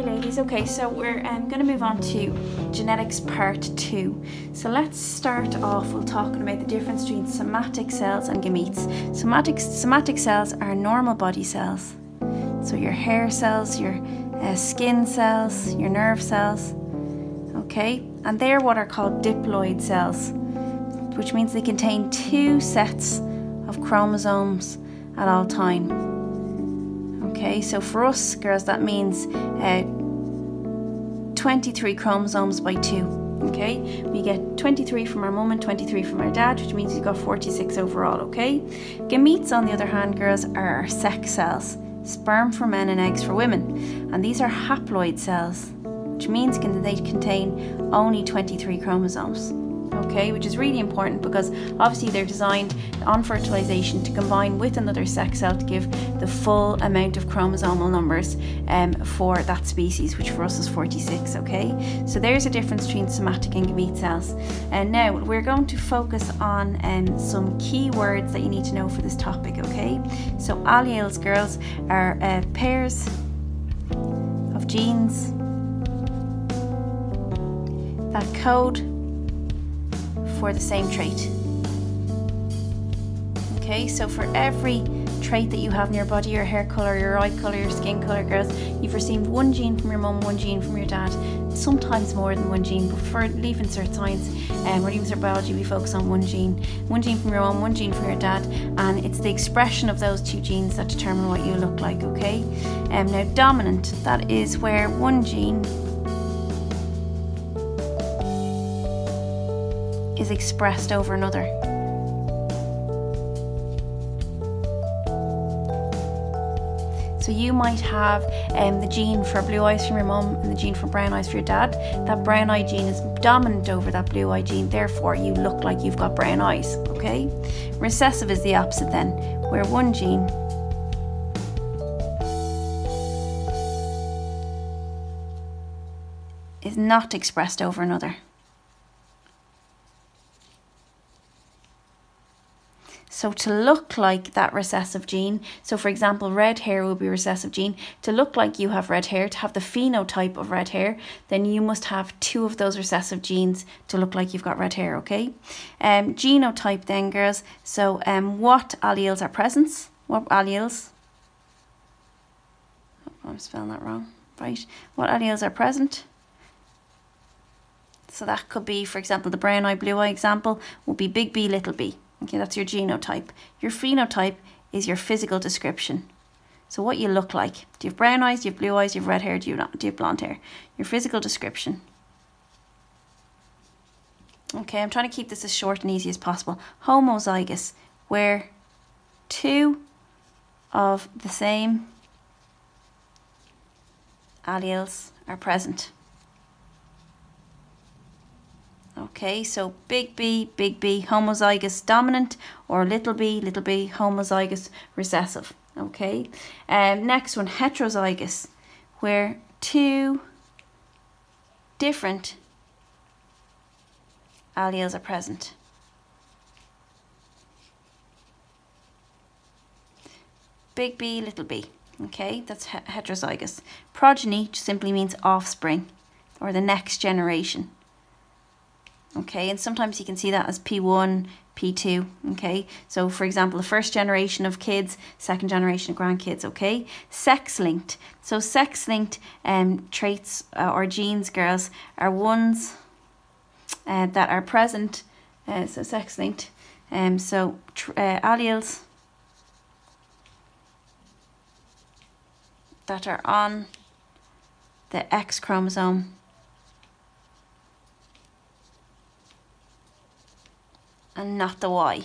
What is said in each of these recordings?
ladies. Okay, so we're going to move on to genetics part 2. So let's start off with talking about the difference between somatic cells and gametes. Somatic cells are normal body cells. So your hair cells, your skin cells, your nerve cells. Okay, and they're what are called diploid cells, which means they contain 2 sets of chromosomes at all time. Okay, so for us girls that means 23 chromosomes by 2. Okay, we get 23 from our mum and 23 from our dad, which means we've got 46 overall. Okay, gametes on the other hand, girls, are our sex cells, sperm for men and eggs for women, and these are haploid cells, which means they contain only 23 chromosomes. Okay, which is really important because obviously they're designed on fertilization to combine with another sex cell to give the full amount of chromosomal numbers for that species, which for us is 46. Okay, so there's a difference between somatic and gamete cells. And now we're going to focus on some key words that you need to know for this topic. Okay, so alleles, girls, are pairs of genes that code for the same trait. Okay, so for every trait that you have in your body, your hair colour, your eye colour, your skin colour, girls, you've received 1 gene from your mum, 1 gene from your dad, sometimes more than 1 gene, but for Leaving Cert Science or Leaving Cert Biology, we focus on 1 gene. 1 gene from your mum, 1 gene from your dad, and it's the expression of those 2 genes that determine what you look like. Okay, now dominant, that is where 1 gene is expressed over another. So you might have the gene for blue eyes from your mum and the gene for brown eyes for your dad. That brown eye gene is dominant over that blue eye gene, therefore you look like you've got brown eyes. Okay, recessive is the opposite then, where 1 gene is not expressed over another. So to look like that recessive gene, so for example red hair would be a recessive gene, to look like you have red hair, to have the phenotype of red hair, then you must have 2 of those recessive genes to look like you've got red hair. Okay, genotype then, girls, so what alleles are present? What alleles? Oh, I'm spelling that wrong. Right, what alleles are present? So that could be, for example, the brown eye, blue eye example would be big B, little b. Okay, that's your genotype. Your phenotype is your physical description. So what you look like. Do you have brown eyes? Do you have blue eyes? Do you have red hair? Do you have blonde hair? Your physical description. Okay, I'm trying to keep this as short and easy as possible. Homozygous, where 2 of the same alleles are present. Okay, so big B, homozygous dominant, or little b, homozygous recessive. Okay, next one, heterozygous, where 2 different alleles are present. Big B, little b. Okay, that's heterozygous. Progeny simply means offspring, or the next generation. Okay, and sometimes you can see that as P1, P2, okay? So, for example, the first generation of kids, second generation of grandkids, okay? Sex-linked. So, sex-linked traits or genes, girls, are ones that are present, so sex-linked, alleles that are on the X chromosome and not the Y.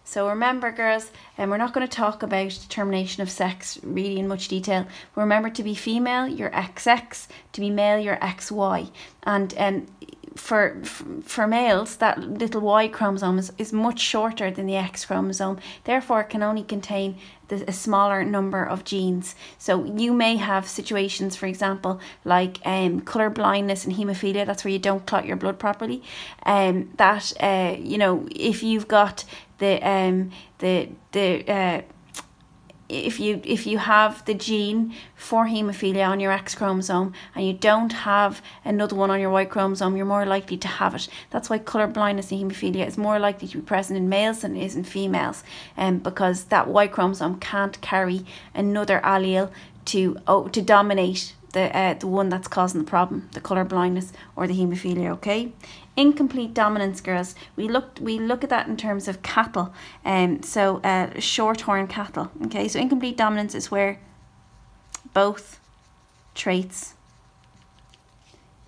So remember, girls, and we're not going to talk about determination of sex really in much detail. Remember, to be female, you're XX, to be male, you're XY. And for males, that little Y chromosome is much shorter than the X chromosome. Therefore, it can only contain a smaller number of genes. So you may have situations, for example, like colour blindness and haemophilia. That's where you don't clot your blood properly. You know, if you've got the if you have the gene for haemophilia on your X chromosome and you don't have another one on your Y chromosome, you're more likely to have it. That's why colour blindness and haemophilia is more likely to be present in males than it is in females, because that Y chromosome can't carry another allele to dominate the one that's causing the problem, the colour blindness or the haemophilia. Okay. Incomplete dominance, girls. We look at that in terms of cattle, short-horn cattle. Okay, so incomplete dominance is where both traits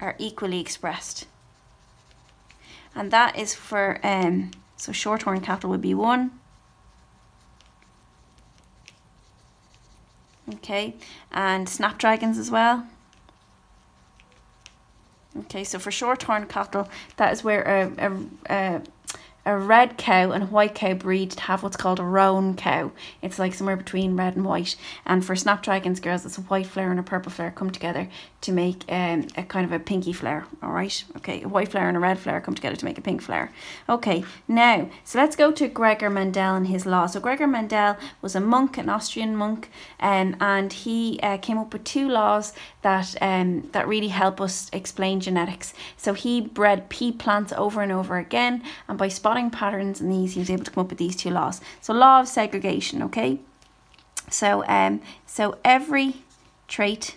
are equally expressed, and that is for so short-horn cattle would be 1. Okay, and snapdragons as well. Okay, so for short-horn cattle, that is where a red cow and a white cow breed to have what's called a roan cow. It's like somewhere between red and white. And for snapdragons, girls, it's a white flower and a purple flower come together to make a kind of a pinky flower. All right. Okay, a white flower and a red flower come together to make a pink flower. Okay, now, so let's go to Gregor Mendel and his law. So Gregor Mendel was a monk, an Austrian monk, and he came up with 2 laws that really help us explain genetics. So he bred pea plants over and over again, and by spotting patterns in these, he was able to come up with these 2 laws. So law of segregation, okay? So so every trait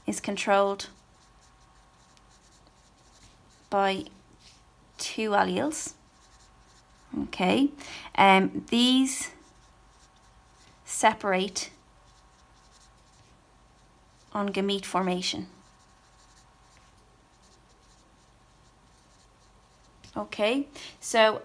is controlled by 2 alleles. Okay, these separate on gamete formation. Okay, so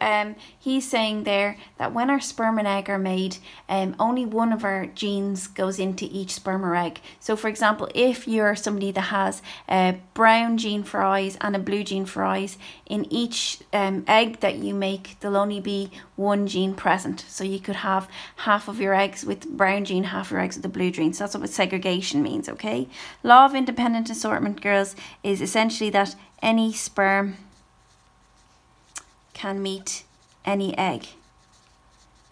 he's saying there that when our sperm and egg are made, only one of our genes goes into each sperm or egg. So for example, if you're somebody that has a brown gene for eyes and a blue gene for eyes, in each egg that you make, there'll only be 1 gene present. So you could have half of your eggs with brown gene, half of your eggs with the blue gene. So that's what segregation means, okay? Law of independent assortment, girls, is essentially that any sperm can meet any egg.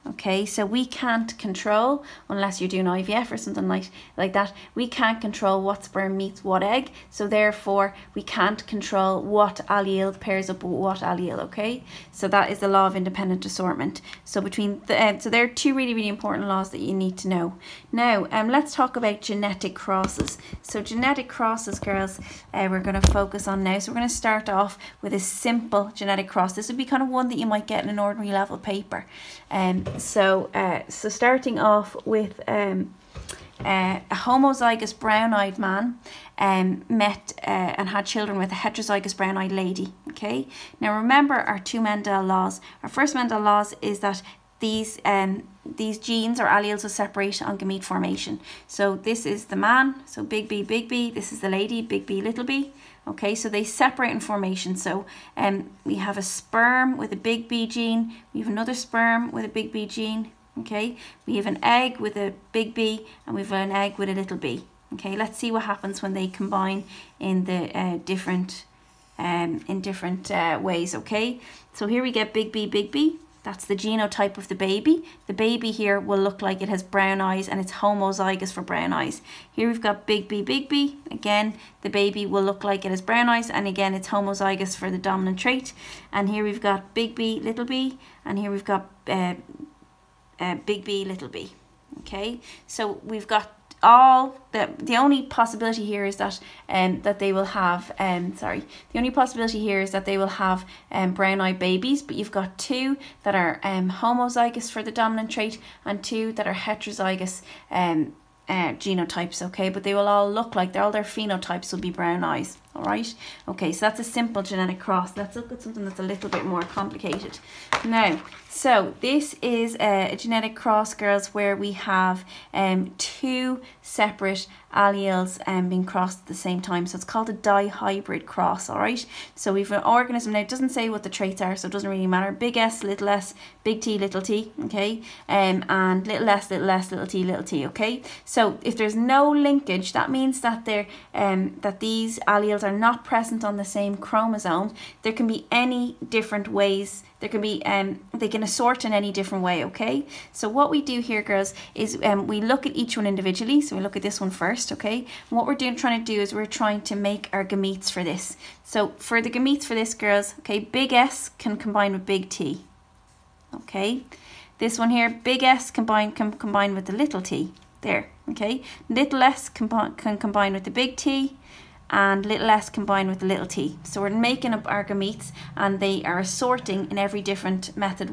Okay, so we can't control, unless you're doing IVF or something like that, we can't control what sperm meets what egg, so therefore we can't control what allele pairs up with what allele, okay? So that is the law of independent assortment. So between so there are 2 really, really important laws that you need to know. Now, let's talk about genetic crosses. So genetic crosses, girls, we're going to focus on now. So we're going to start off with a simple genetic cross. This would be kind of one that you might get in an ordinary level paper. So starting off with a homozygous brown-eyed man met and had children with a heterozygous brown-eyed lady. Okay. Now remember our 2 Mendel laws. Our first Mendel laws is that these genes or alleles will separate on gamete formation. So this is the man, so big B, big B. This is the lady, big B, little b. Okay, so they separate in formation. So we have a sperm with a big B gene. We have another sperm with a big B gene. Okay, we have an egg with a big B, and we have an egg with a little b. Okay, let's see what happens when they combine in the different ways. Okay, so here we get big B, big B. That's the genotype of the baby. The baby here will look like it has brown eyes and it's homozygous for brown eyes. Here we've got big B, big B. Again, the baby will look like it has brown eyes, and again, it's homozygous for the dominant trait. And here we've got big B, little b, and here we've got big B, little b. Okay, so we've got all the only possibility here is that that they will have the only possibility here is that they will have brown-eyed babies, but you've got 2 that are homozygous for the dominant trait and 2 that are heterozygous genotypes. Okay, but they will all look like all their phenotypes will be brown eyes. All right, okay, so that's a simple genetic cross. Let's look at something that's a little bit more complicated now. So this is a genetic cross, girls, where we have 2 separate alleles being crossed at the same time. So it's called a dihybrid cross. All right, so we've an organism now. It doesn't say what the traits are, so it doesn't really matter. Big S, little s, big T, little t. Okay, and little s, little t, little t. Okay, so if there's no linkage, that means that that these alleles alleles are not present on the same chromosome, there can be any different ways. There can be, they can assort in any different way, okay? So what we do here, girls, is we look at each one individually. So we look at this one first, okay? And what we're trying to do is we're trying to make our gametes for this. So for the gametes for this, girls, okay, big S can combine with big T, okay? This one here, big S can combine with the little t, there, okay? Little s can combine with the big T, and little s combine with the little t. So we're making up our gametes, and they are assorting in every different method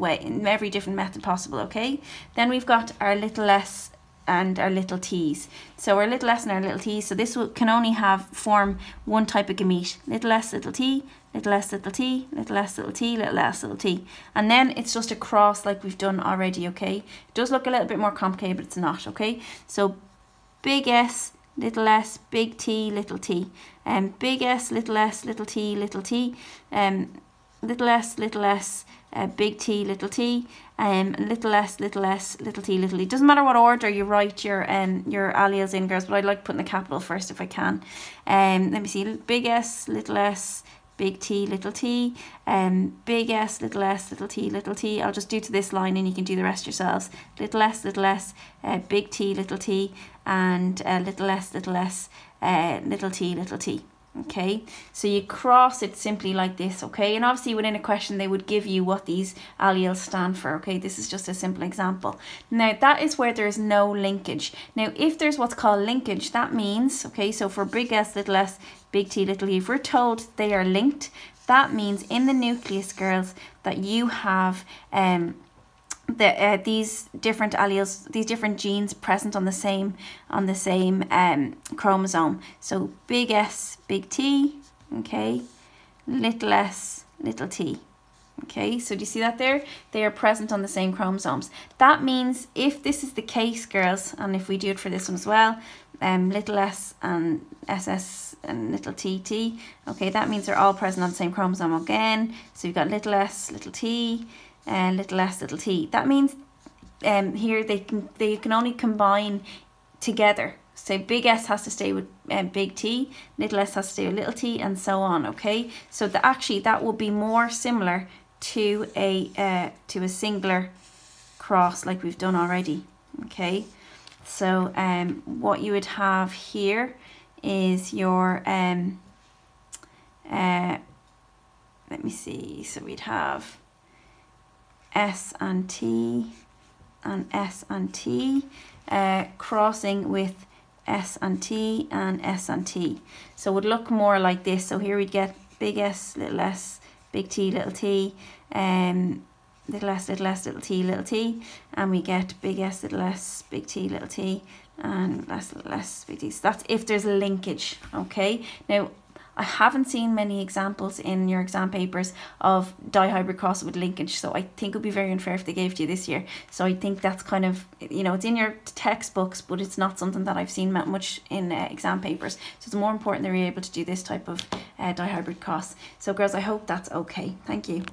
possible, okay? Then we've got our little s and our little t's. So our little s and our little t's, so this can only form one type of gamete. Little s, little t, little s, little t, little s, little t, little s, little t. And then it's just a cross like we've done already, okay? It does look a little bit more complicated, but it's not, okay? So big S, little s, big T, little t. Big S, little t, little t. Little s, big T, little t. Little s, little t, little t. Doesn't matter what order you write your alleles in, girls, but I'd like putting the capital first if I can. Let me see, big S, big T, little t. Big S, little t, little t. I'll just do to this line and you can do the rest yourselves. Little s, big T, little t, and little s, little t, little t. Okay, so you cross it simply like this, okay? And obviously within a question they would give you what these alleles stand for, okay? This is just a simple example. Now that is where there is no linkage. Now if there's what's called linkage, that means, okay, so for big S, big T, little t, if we're told they are linked, that means in the nucleus, girls, that you have these different alleles, these different genes present on the same chromosome. So big S, big T, okay, little s, little t. Okay, so do you see that there? They are present on the same chromosomes. That means if this is the case, girls, and if we do it for this one as well, little s and ss and little tt, okay, that means they're all present on the same chromosome again. So you've got little s, little t, little s, little t. That means here they can only combine together. So big S has to stay with big T, little s has to stay with little t, and so on, okay? So actually that will be more similar to a singular cross like we've done already, okay? So what you would have here is your, let me see, so we'd have S and T and S and T crossing with S and T and S and T. So it would look more like this. So here we'd get big S, big T, little t, little s, little t, little t, and we get big S, big T, little t, and little s, big T. So that's if there's a linkage, okay? Now, I haven't seen many examples in your exam papers of dihybrid cross with linkage, so I think it would be very unfair if they gave it to you this year. So I think that's kind of, you know, it's in your textbooks, but it's not something that I've seen much in exam papers. So it's more important that you're able to do this type of dihybrid cross. So girls, I hope that's okay. Thank you.